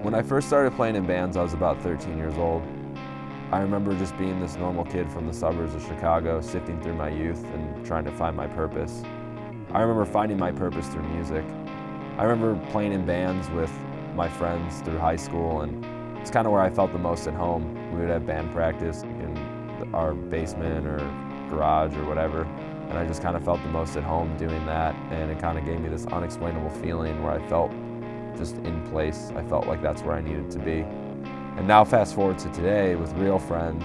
When I first started playing in bands, I was about 13 years old. I remember just being this normal kid from the suburbs of Chicago, sifting through my youth and trying to find my purpose. I remember finding my purpose through music. I remember playing in bands with my friends through high school, and it's kind of where I felt the most at home. We would have band practice in our basement or garage or whatever, and I just kind of felt the most at home doing that, and it kind of gave me this unexplainable feeling where I felt just in place. I felt like that's where I needed to be. And now fast forward to today with real friends,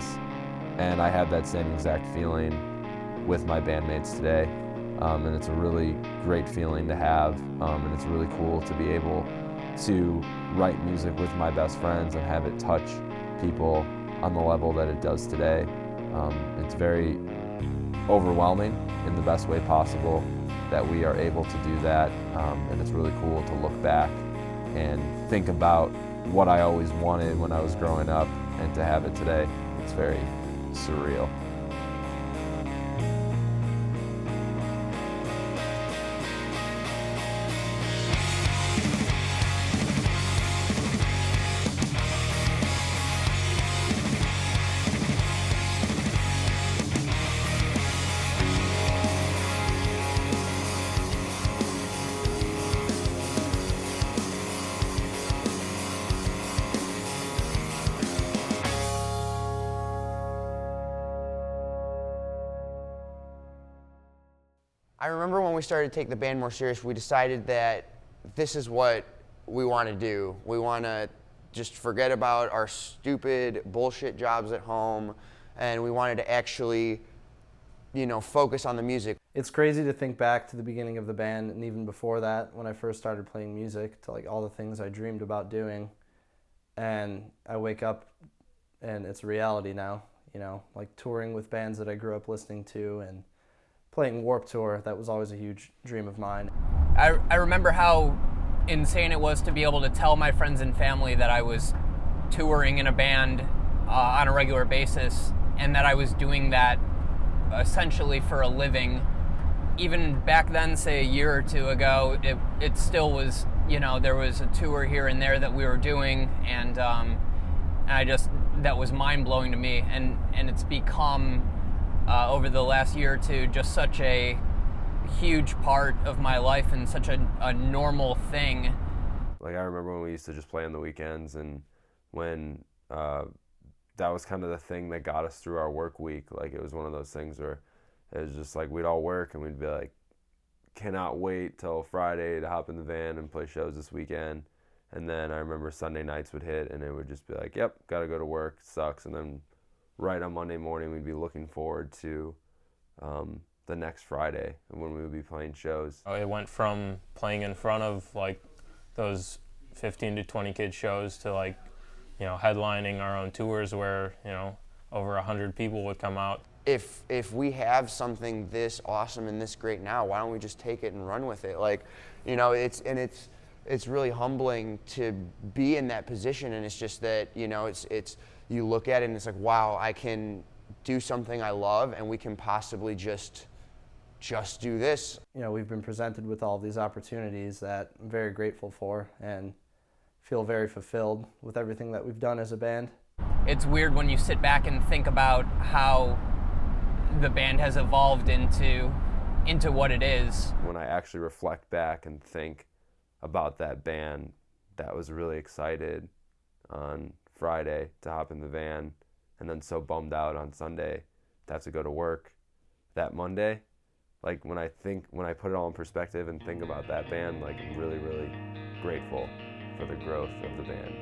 and I have that same exact feeling with my bandmates today. And it's a really great feeling to have, and it's really cool to be able to write music with my best friends and have it touch people on the level that it does today. It's very overwhelming in the best way possible that we are able to do that, and it's really cool to look back and think about what I always wanted when I was growing up, and to have it today. It's very surreal. I remember when we started to take the band more serious, we decided that this is what we want to do. We want to just forget about our stupid bullshit jobs at home, and we wanted to actually, focus on the music. It's crazy to think back to the beginning of the band, and even before that, when I first started playing music, to like all the things I dreamed about doing, and I wake up and it's a reality now, like touring with bands that I grew up listening to, and playing Warped Tour. That was always a huge dream of mine. I remember how insane it was to be able to tell my friends and family that I was touring in a band on a regular basis, and that I was doing that essentially for a living. Even back then, say a year or two ago, it still was, there was a tour here and there that we were doing, and that was mind-blowing to me, and it's become over the last year or two just such a huge part of my life and such a normal thing. Like, I remember when we used to just play on the weekends, and when that was kind of the thing that got us through our work week. Like, it was one of those things where it was just like we'd all work and we'd be like, cannot wait till Friday to hop in the van and play shows this weekend. And then I remember Sunday nights would hit and it would just be like, yep, gotta go to work, sucks. And then right on Monday morning, we'd be looking forward to the next Friday when we would be playing shows. It went from playing in front of like those 15 to 20 kid shows to like, headlining our own tours where, over 100 people would come out. If we have something this awesome and this great now, why don't we just take it and run with it? Like, it's really humbling to be in that position, and it's just that, it's you look at it and it's like, wow, I can do something I love, and we can possibly just do this. We've been presented with all these opportunities that I'm very grateful for, and feel very fulfilled with everything that we've done as a band. It's weird when you sit back and think about how the band has evolved into what it is. When I actually reflect back and think about that band that was really excited on Friday to hop in the van, and then so bummed out on Sunday to have to go to work that Monday, like when I put it all in perspective and think about that band, like I'm really, really grateful for the growth of the band.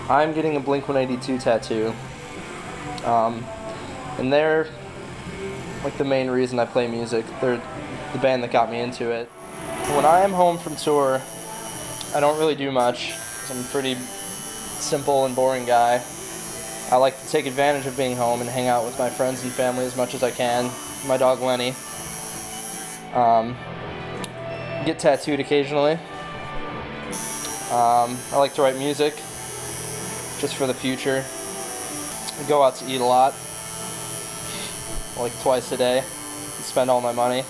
I'm getting a Blink-182 tattoo, and they're like the main reason I play music. They're the band that got me into it. When I am home from tour, I don't really do much. I'm a pretty simple and boring guy. I like to take advantage of being home and hang out with my friends and family as much as I can. My dog Lenny. Get tattooed occasionally. I like to write music just for the future. I go out to eat a lot, like twice a day, and spend all my money.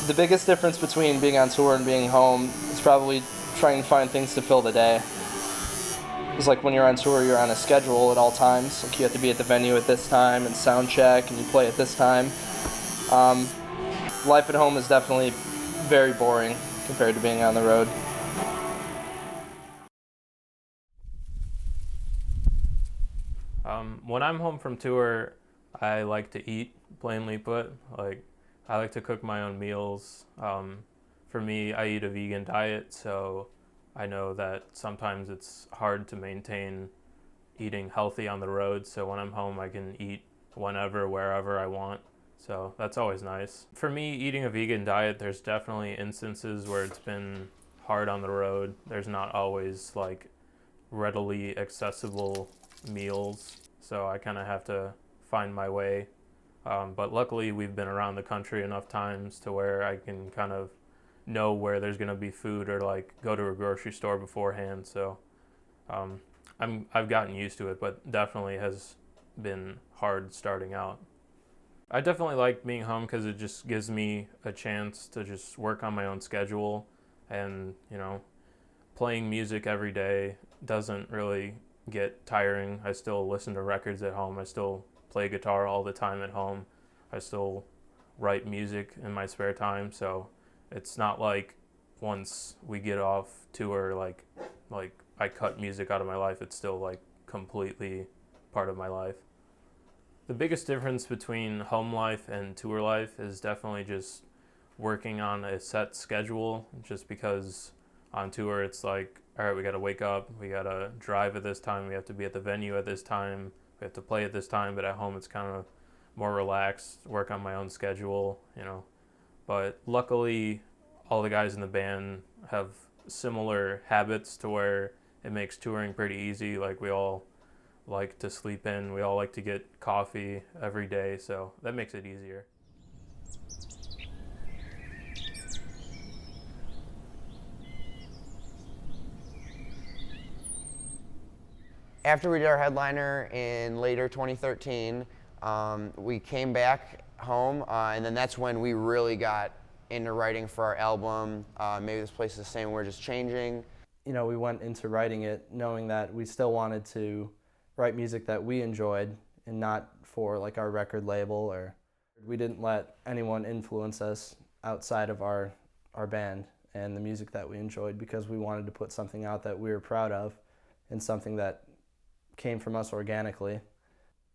The biggest difference between being on tour and being home is probably trying to find things to fill the day. It's like when you're on tour, you're on a schedule at all times. Like you have to be at the venue at this time and sound check, and you play at this time. Life at home is definitely very boring compared to being on the road. When I'm home from tour, I like to eat, plainly put. Like, I like to cook my own meals. For me, I eat a vegan diet, so I know that sometimes it's hard to maintain eating healthy on the road. So when I'm home, I can eat whenever, wherever I want. So that's always nice. For me, eating a vegan diet, there's definitely instances where it's been hard on the road. There's not always like readily accessible meals. So I kind of have to find my way. But luckily we've been around the country enough times to where I can kind of know where there's going to be food or like go to a grocery store beforehand. So I've gotten used to it, but definitely has been hard starting out. I definitely like being home because it just gives me a chance to just work on my own schedule, and playing music every day doesn't really get tiring. I still listen to records at home. I still play guitar all the time at home. I still write music in my spare time. So it's not like once we get off tour, like I cut music out of my life. It's still like completely part of my life. The biggest difference between home life and tour life is definitely just working on a set schedule, just because on tour it's like, all right, we got to wake up, we got to drive at this time, we have to be at the venue at this time, we have to play at this time. But at home it's kind of more relaxed, work on my own schedule, But luckily all the guys in the band have similar habits to where it makes touring pretty easy. Like, we all like to sleep in, we all like to get coffee every day, so that makes it easier. After we did our headliner in later 2013, we came back home, and then that's when we really got into writing for our album. Maybe This Place Is the Same, We're Just Changing. We went into writing it knowing that we still wanted to write music that we enjoyed and not for like our record label, or we didn't let anyone influence us outside of our band and the music that we enjoyed, because we wanted to put something out that we were proud of and something that came from us organically.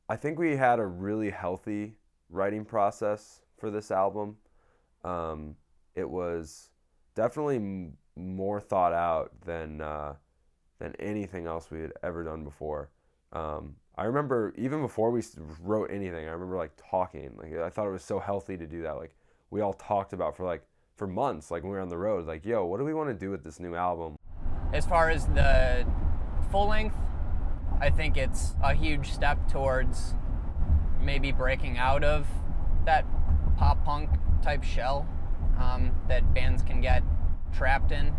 I think we had a really healthy writing process for this album. It was definitely more thought out than anything else we had ever done before. I remember even before we wrote anything, I remember like talking. Like, I thought it was so healthy to do that. Like, we all talked about for months, like when we were on the road, like, yo, what do we want to do with this new album? As far as the full length, I think it's a huge step towards maybe breaking out of that pop punk type shell that bands can get trapped in.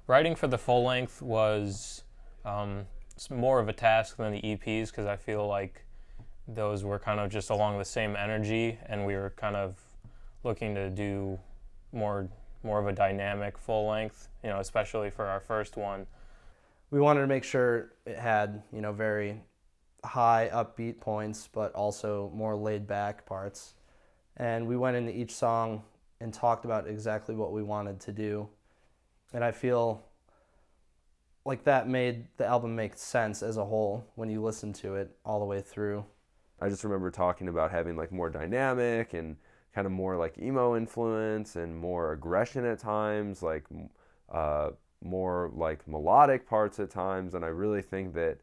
Writing for the full length was it's more of a task than the EPs, because I feel like those were kind of just along the same energy, and we were kind of looking to do more of a dynamic full length, especially for our first one. We wanted to make sure it had, very high upbeat points, but also more laid back parts. And we went into each song and talked about exactly what we wanted to do. And I feel like that made the album make sense as a whole when you listen to it all the way through. I just remember talking about having like more dynamic and kind of more like emo influence and more aggression at times, like more like melodic parts at times. And I really think that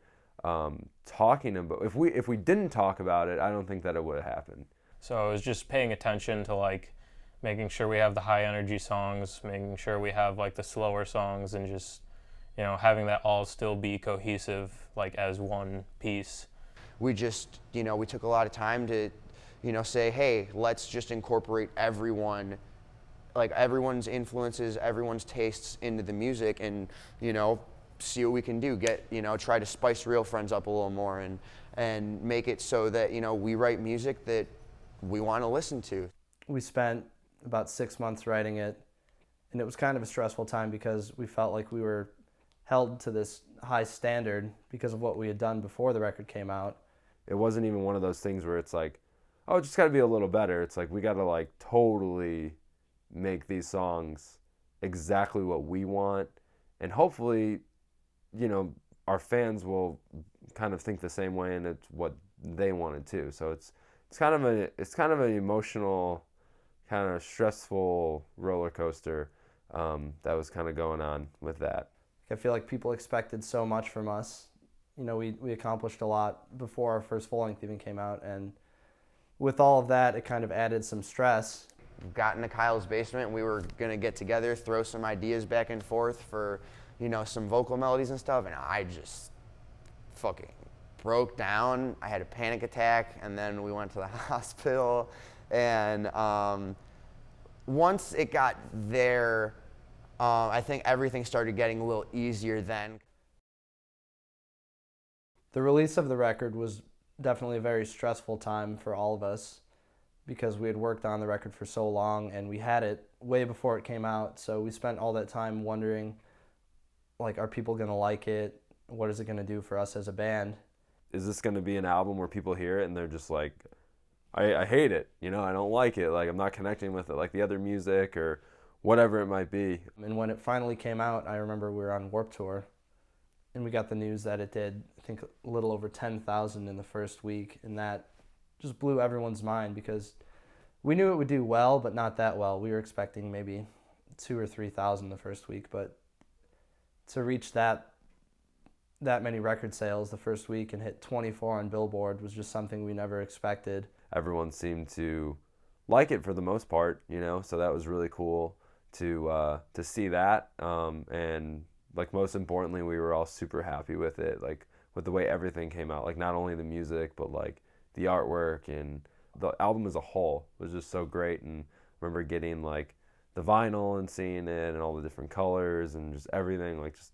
talking about, if we didn't talk about it, I don't think that it would have happened. So it was just paying attention to like making sure we have the high energy songs, making sure we have like the slower songs, and just having that all still be cohesive, like as one piece. We just, we took a lot of time to, say, hey, let's just incorporate everyone, like everyone's influences, everyone's tastes into the music, and, see what we can do. Try to spice Real Friends up a little more, and make it so that, we write music that we want to listen to. We spent about 6 months writing it, and it was kind of a stressful time because we felt like we were held to this high standard because of what we had done before the record came out. It wasn't even one of those things where it's like, oh, it just got to be a little better. It's like we got to like totally make these songs exactly what we want, and hopefully, our fans will kind of think the same way, and it's what they wanted too. So it's kind of an emotional, kind of stressful roller coaster that was kind of going on with that. I feel like people expected so much from us. We accomplished a lot before our first full-length even came out, and with all of that, it kind of added some stress. Got into Kyle's basement. We were gonna get together, throw some ideas back and forth for, some vocal melodies and stuff, and I just fucking broke down. I had a panic attack, and then we went to the hospital. And once it got there, I think everything started getting a little easier then. The release of the record was definitely a very stressful time for all of us because we had worked on the record for so long and we had it way before it came out. So we spent all that time wondering, like, are people going to like it? What is it going to do for us as a band? Is this going to be an album where people hear it and they're just like, I hate it, I don't like it, like I'm not connecting with it like the other music or whatever it might be. And when it finally came out, I remember we were on Warped Tour and we got the news that it did, I think, a little over 10,000 in the first week, and that just blew everyone's mind because we knew it would do well, but not that well. We were expecting maybe 2,000 or 3,000 the first week, but to reach that many record sales the first week and hit 24 on Billboard was just something we never expected. Everyone seemed to like it for the most part, so that was really cool to see that, and like most importantly, we were all super happy with it, like with the way everything came out, like not only the music but like the artwork, and the album as a whole was just so great. And I remember getting like the vinyl and seeing it and all the different colors and just everything, like just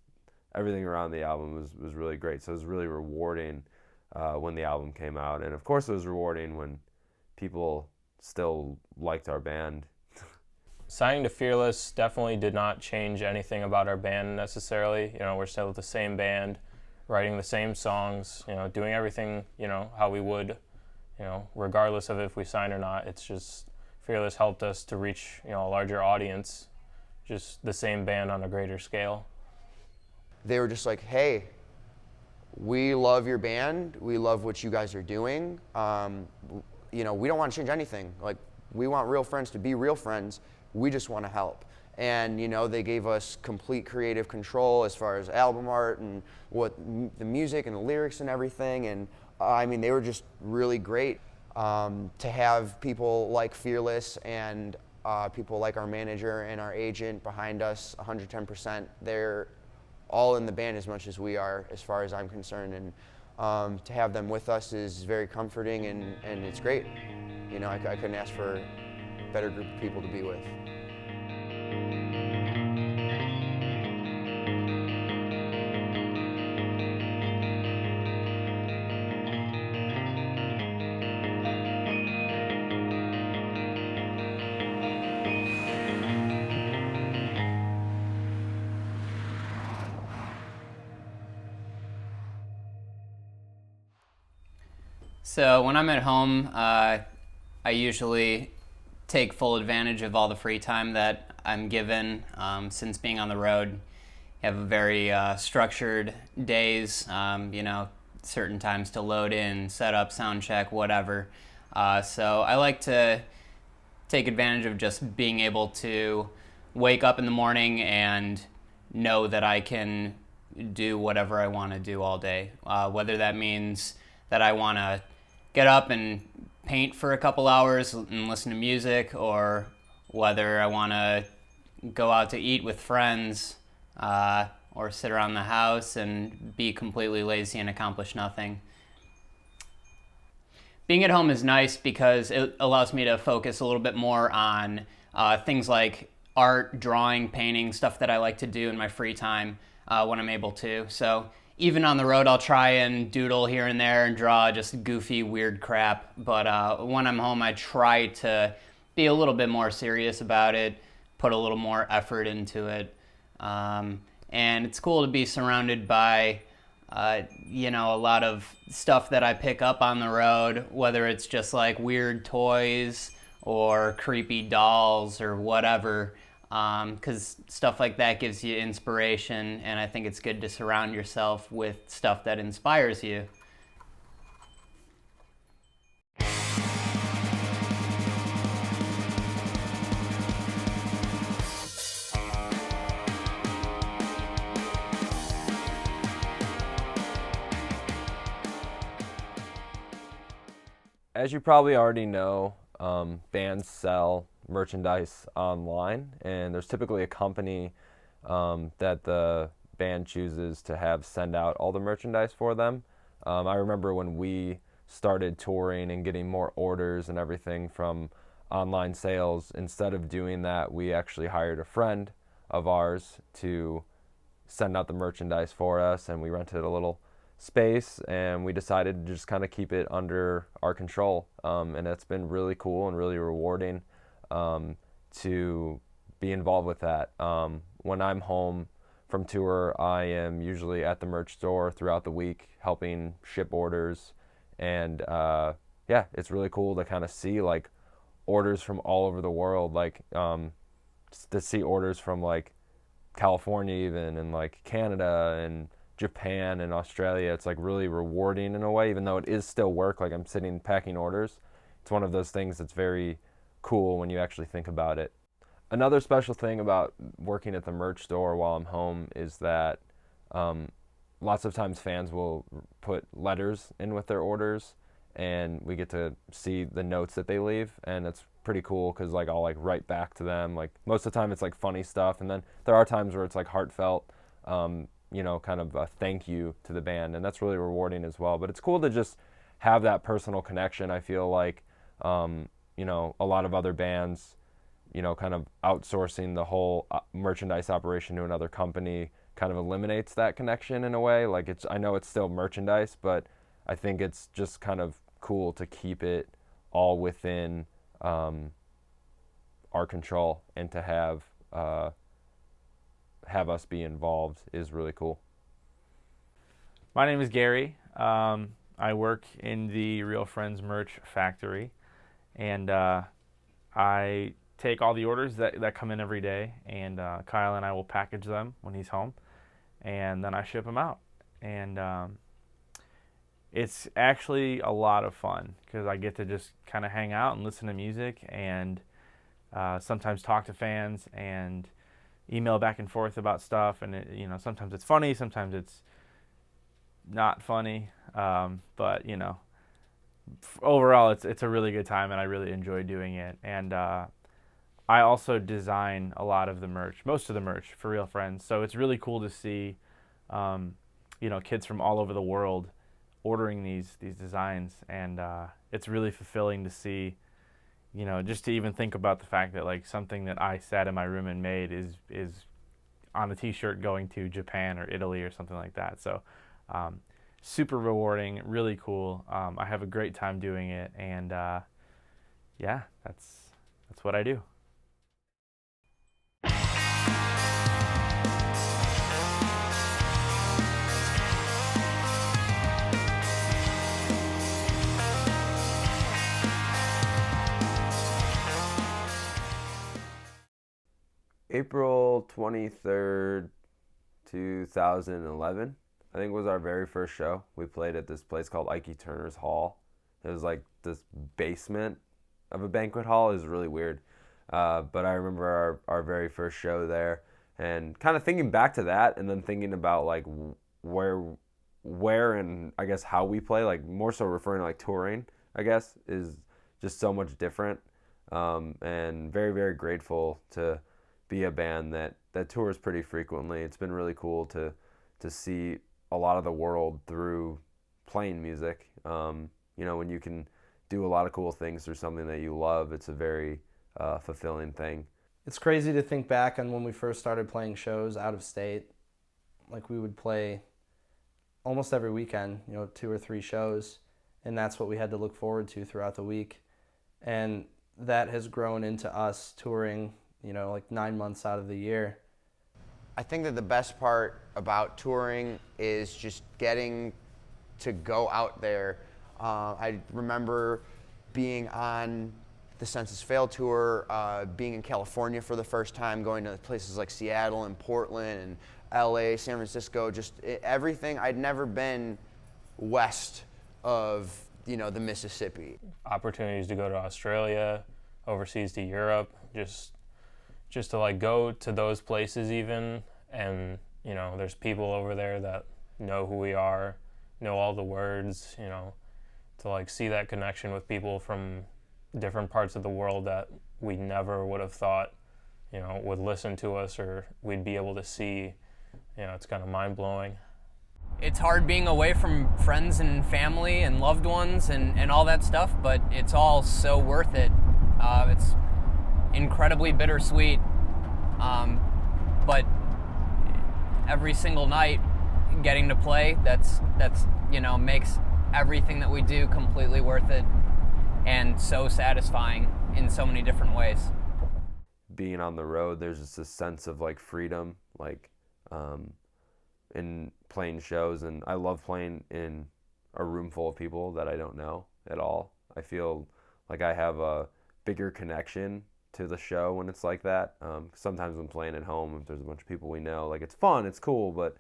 everything around the album was really great. So it was really rewarding when the album came out, and of course it was rewarding when people still liked our band. Signing to Fearless definitely did not change anything about our band necessarily. We're still the same band, writing the same songs, doing everything, how we would, regardless of if we sign or not. It's just Fearless helped us to reach, a larger audience, just the same band on a greater scale. They were just like, hey, we love your band. We love what you guys are doing. We don't want to change anything. Like, we want Real Friends to be Real Friends. We just want to help. And, they gave us complete creative control as far as album art and what the music and the lyrics and everything. And they were just really great. To have people like Fearless and people like our manager and our agent behind us 110%, they're all in the band as much as we are, as far as I'm concerned. And to have them with us is very comforting, and it's great. I couldn't ask for a better group of people to be with. So when I'm at home, I usually take full advantage of all the free time that I'm given. Since being on the road, you have a very structured days, certain times to load in, set up, sound check, whatever. So I like to take advantage of just being able to wake up in the morning and know that I can do whatever I want to do all day. Whether that means that I want to get up and paint for a couple hours and listen to music, or whether I want to go out to eat with friends, or sit around the house and be completely lazy and accomplish nothing. Being at home is nice because it allows me to focus a little bit more on things like art, drawing, painting, stuff that I like to do in my free time when I'm able to. So even on the road, I'll try and doodle here and there and draw just goofy, weird crap. But when I'm home, I try to be a little bit more serious about it, put a little more effort into it. And it's cool to be surrounded by a lot of stuff that I pick up on the road, whether it's just like weird toys or creepy dolls or whatever, because stuff like that gives you inspiration, and I think it's good to surround yourself with stuff that inspires you. As you probably already know, bands sell merchandise online, and there's typically a company that the band chooses to have send out all the merchandise for them. I remember when we started touring and getting more orders and everything from online sales, instead of doing that, we actually hired a friend of ours to send out the merchandise for us, and we rented a little space, and we decided to just kind of keep it under our control, and it's been really cool and really rewarding to be involved with that. When I'm home from tour, I am usually at the merch store throughout the week helping ship orders, and it's really cool to kind of see like orders from all over the world, like to see orders from like California even, and like Canada and Japan and Australia. It's like really rewarding in a way, even though it is still work, like I'm sitting packing orders. It's one of those things that's very cool when you actually think about it. Another special thing about working at the merch store while I'm home is that lots of times fans will put letters in with their orders, and we get to see the notes that they leave, and it's pretty cool because like I'll like write back to them. Like most of the time it's like funny stuff, and then there are times where it's like heartfelt, kind of a thank you to the band, and that's really rewarding as well. But it's cool to just have that personal connection. I feel like, a lot of other bands, kind of outsourcing the whole merchandise operation to another company kind of eliminates that connection in a way. Like I know it's still merchandise, but I think it's just kind of cool to keep it all within our control, and to have us be involved is really cool. My name is Gary. I work in the Real Friends merch factory, and I take all the orders that come in every day, and Kyle and I will package them when he's home, and then I ship them out. And it's actually a lot of fun because I get to just kind of hang out and listen to music, and sometimes talk to fans and email back and forth about stuff. And sometimes it's funny, sometimes it's not funny, but overall it's a really good time, and I really enjoy doing it. And I also design a lot of the merch, most of the merch for Real Friends, so it's really cool to see kids from all over the world ordering these designs, and it's really fulfilling to see, just to even think about the fact that like something that I sat in my room and made is on a t-shirt going to Japan or Italy or something like that. So super rewarding, really cool. I have a great time doing it, and that's what I do. April 23rd, 2011, I think was our very first show. We played at this place called Ike Turner's Hall. It was like this basement of a banquet hall. It was really weird. But I remember our very first show there, and kind of thinking back to that, and then thinking about like where and I guess how we play, like more so referring to like touring, I guess, is just so much different. And very, very grateful to be a band that that tours pretty frequently. It's been really cool to see a lot of the world through playing music. You know, when you can do a lot of cool things through something that you love, it's a very fulfilling thing. It's crazy to think back on when we first started playing shows out of state. Like, we would play almost every weekend, you know, 2 or 3 shows, and that's what we had to look forward to throughout the week. And that has grown into us touring, you know, like 9 months out of the year. I think that the best part about touring is just getting to go out there. I remember being on the Census Fail tour, being in California for the first time, going to places like Seattle and Portland and LA, San Francisco, everything. I'd never been west of, you know, the Mississippi. Opportunities to go to Australia, overseas to Europe, just to like go to those places even, and you know, there's people over there that know who we are, know all the words, you know, to like see that connection with people from different parts of the world that we never would have thought, you know, would listen to us or we'd be able to see, you know, it's kind of mind-blowing. It's hard being away from friends and family and loved ones and all that stuff, but it's all so worth it. It's incredibly bittersweet, but every single night getting to play, that's you know, makes everything that we do completely worth it and so satisfying in so many different ways. Being on the road, there's just a sense of like freedom, like in playing shows, and I love playing in a room full of people that I don't know at all. I feel like I have a bigger connection to the show when it's like that. Sometimes when playing at home, if there's a bunch of people we know, like it's fun, it's cool, but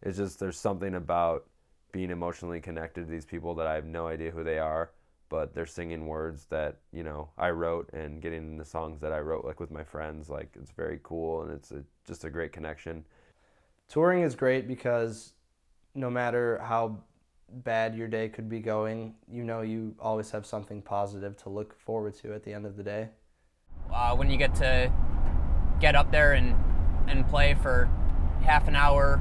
it's just, there's something about being emotionally connected to these people that I have no idea who they are, but they're singing words that, you know, I wrote, and getting into songs that I wrote like with my friends. Like, it's very cool, and it's just a great connection. Touring is great because no matter how bad your day could be going, you know, you always have something positive to look forward to at the end of the day. When you get to get up there and play for half an hour,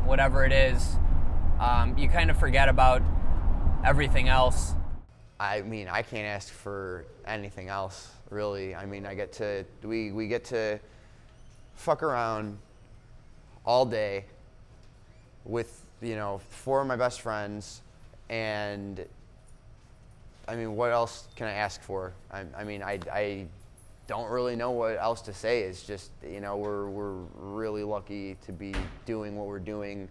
whatever it is, you kind of forget about everything else. I mean, I can't ask for anything else, really. I mean, we get to fuck around all day with, you know, 4 of my best friends, and I mean, what else can I ask for? I mean, I don't really know what else to say. It's just, you know, we're really lucky to be doing what we're doing.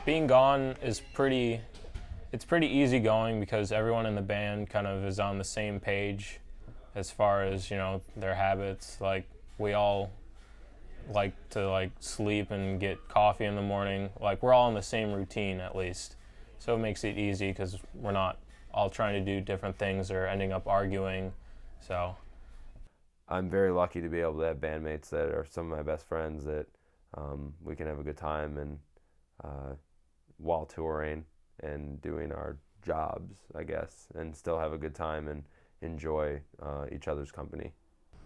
Being gone is pretty easy going because everyone in the band kind of is on the same page as far as, you know, their habits. Like, we all like to like sleep and get coffee in the morning. Like, we're all in the same routine at least. So it makes it easy because we're not all trying to do different things or ending up arguing. So I'm very lucky to be able to have bandmates that are some of my best friends that we can have a good time and while touring and doing our jobs, I guess, and still have a good time and enjoy each other's company.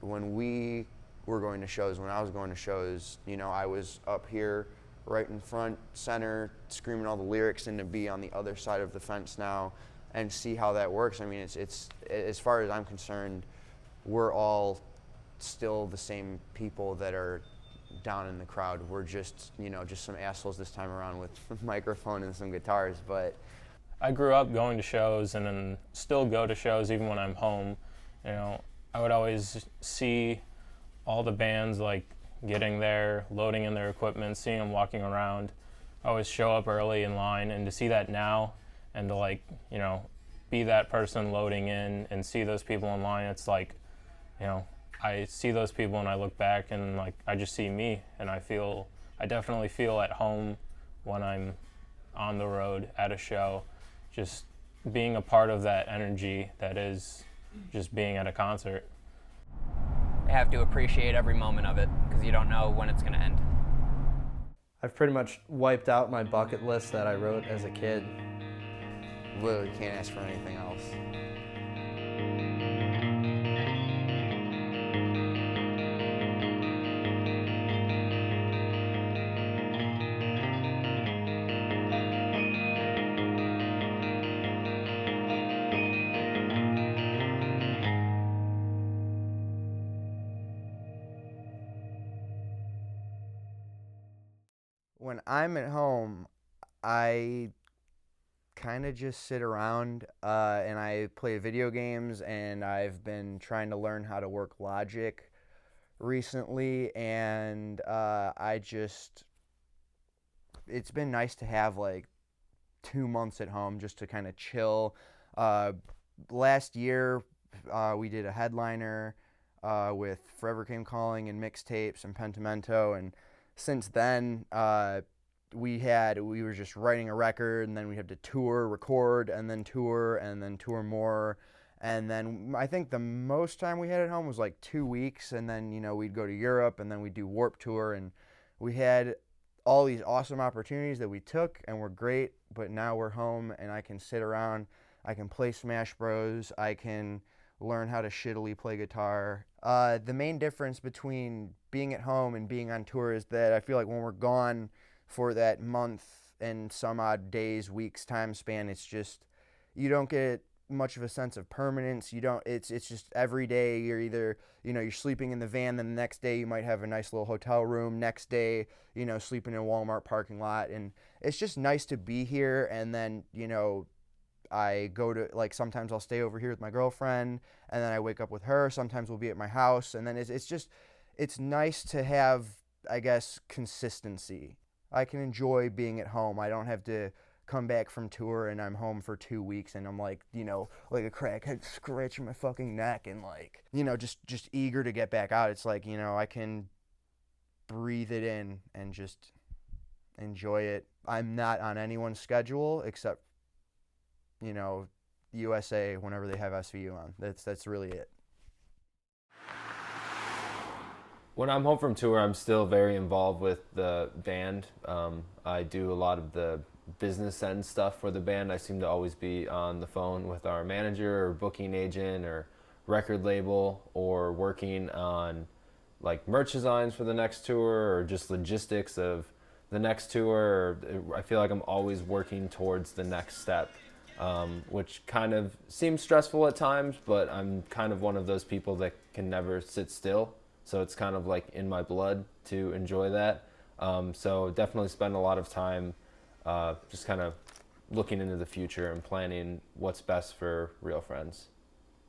When we were going to shows, when I was going to shows, you know, I was up here right in front, center, screaming all the lyrics, and to be on the other side of the fence now and see how that works. I mean, it's as far as I'm concerned, we're all still the same people that are down in the crowd. We're just, you know, just some assholes this time around with a microphone and some guitars. But I grew up going to shows and then still go to shows even when I'm home. You know, I would always see all the bands like getting there, loading in their equipment, seeing them walking around. I always show up early in line, and to see that now and to like, you know, be that person loading in and see those people in line, it's like, you know, I see those people and I look back and like I just see me, and I definitely feel at home when I'm on the road at a show, just being a part of that energy that is just being at a concert. You have to appreciate every moment of it because you don't know when it's going to end. I've pretty much wiped out my bucket list that I wrote as a kid. literally can't ask for anything else. When I'm at home, I kind of just sit around and I play video games, and I've been trying to learn how to work Logic recently, and it's been nice to have like 2 months at home just to kind of chill. Last year, we did a headliner with Forever Came Calling and Mixtapes and Pentimento, and since then, we were just writing a record, and then we had to tour, record, and then tour more. And then I think the most time we had at home was like 2 weeks, and then, we'd go to Europe, and then we'd do Warped Tour, and we had all these awesome opportunities that we took and were great, but now we're home, and I can sit around, I can play Smash Bros, I can learn how to shittily play guitar. The main difference between being at home and being on tour is that I feel like when we're gone for that month and some odd days, weeks time span, it's just, you don't get much of a sense of permanence. It's just every day you're either, you're sleeping in the van, then the next day you might have a nice little hotel room, next day, sleeping in a Walmart parking lot, and it's just nice to be here. And then, I go to, like, sometimes I'll stay over here with my girlfriend, and then I wake up with her. Sometimes we'll be at my house, and then it's nice to have, I guess, consistency. I can enjoy being at home. I don't have to come back from tour and I'm home for 2 weeks and I'm like, like a crackhead scratching my fucking neck and like, just eager to get back out. It's like, I can breathe it in and just enjoy it. I'm not on anyone's schedule except, USA whenever they have SVU on. That's really it. When I'm home from tour, I'm still very involved with the band. I do a lot of the business end stuff for the band. I seem to always be on the phone with our manager or booking agent or record label, or working on like merch designs for the next tour, or just logistics of the next tour. I feel like I'm always working towards the next step, which kind of seems stressful at times, but I'm kind of one of those people that can never sit still. So it's kind of like in my blood to enjoy that. So definitely spend a lot of time just kind of looking into the future and planning what's best for Real Friends.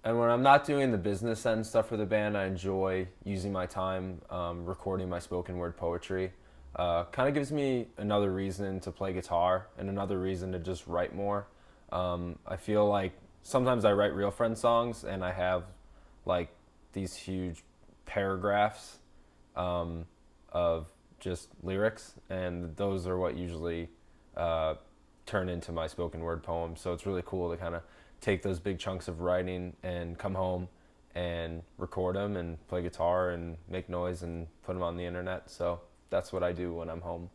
And when I'm not doing the business end stuff for the band, I enjoy using my time recording my spoken word poetry. Kind of gives me another reason to play guitar and another reason to just write more. I feel like sometimes I write Real Friends songs and I have like these huge paragraphs of just lyrics, and those are what usually turn into my spoken word poems. So it's really cool to kind of take those big chunks of writing and come home and record them and play guitar and make noise and put them on the internet. So that's what I do when I'm home.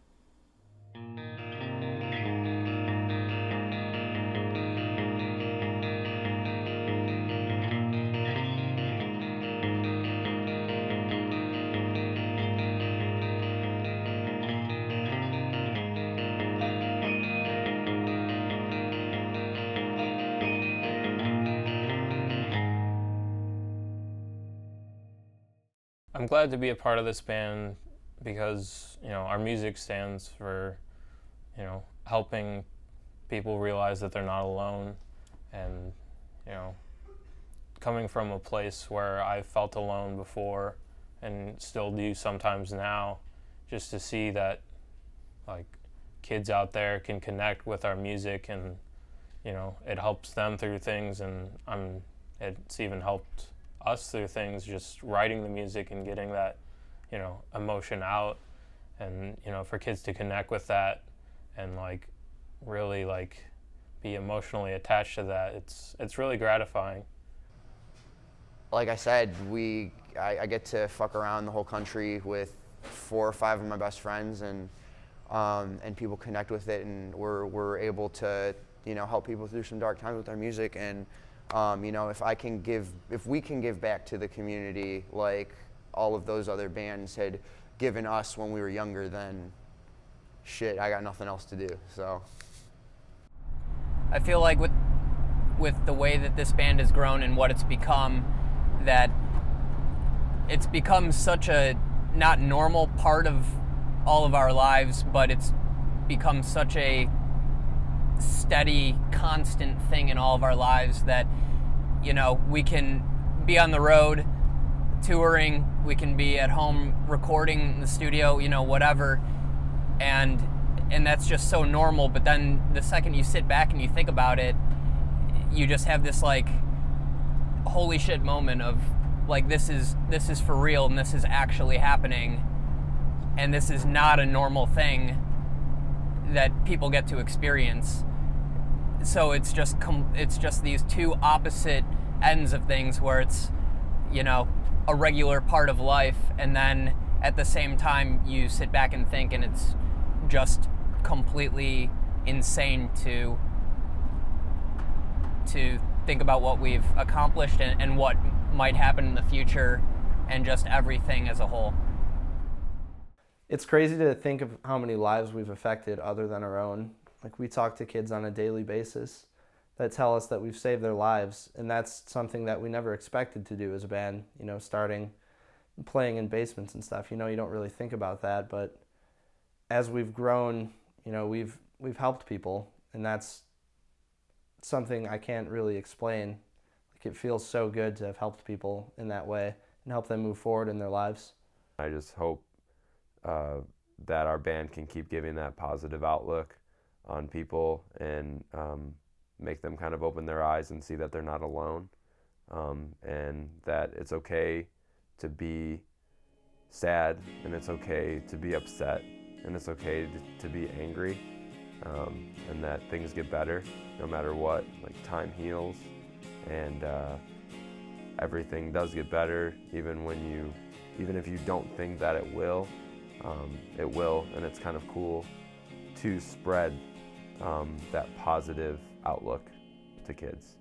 I'm glad to be a part of this band because, our music stands for, helping people realize that they're not alone. And, coming from a place where I felt alone before and still do sometimes now, just to see that, like, kids out there can connect with our music and, it helps them through things, and it's even helped us through things, just writing the music and getting that, emotion out, and, for kids to connect with that and like really like be emotionally attached to that, it's really gratifying. Like I said, I get to fuck around the whole country with 4 or 5 of my best friends, and people connect with it, and we're able to, help people through some dark times with our music. And if we can give back to the community like all of those other bands had given us when we were younger, then shit, I got nothing else to do. So I feel like with the way that this band has grown and what it's become, that it's become such a not normal part of all of our lives, but it's become such a steady, constant thing in all of our lives that, we can be on the road touring, we can be at home recording in the studio, whatever, and that's just so normal. But then the second you sit back and you think about it, you just have this like holy shit moment of like, this is for real, and this is actually happening, and this is not a normal thing that people get to experience. So it's just these two opposite ends of things, where it's a regular part of life, and then at the same time you sit back and think, and it's just completely insane to think about what we've accomplished and what might happen in the future, and just everything as a whole. It's crazy to think of how many lives we've affected other than our own. Like, we talk to kids on a daily basis that tell us that we've saved their lives, and that's something that we never expected to do as a band, starting playing in basements and stuff. You don't really think about that, but as we've grown, we've helped people, and that's something I can't really explain. Like, it feels so good to have helped people in that way and help them move forward in their lives. I just hope that our band can keep giving that positive outlook on people, and make them kind of open their eyes and see that they're not alone, and that it's okay to be sad, and it's okay to be upset, and it's okay to be angry, and that things get better no matter what. Like, time heals, and everything does get better, even if you don't think that it will, and it's kind of cool to spread that positive outlook to kids.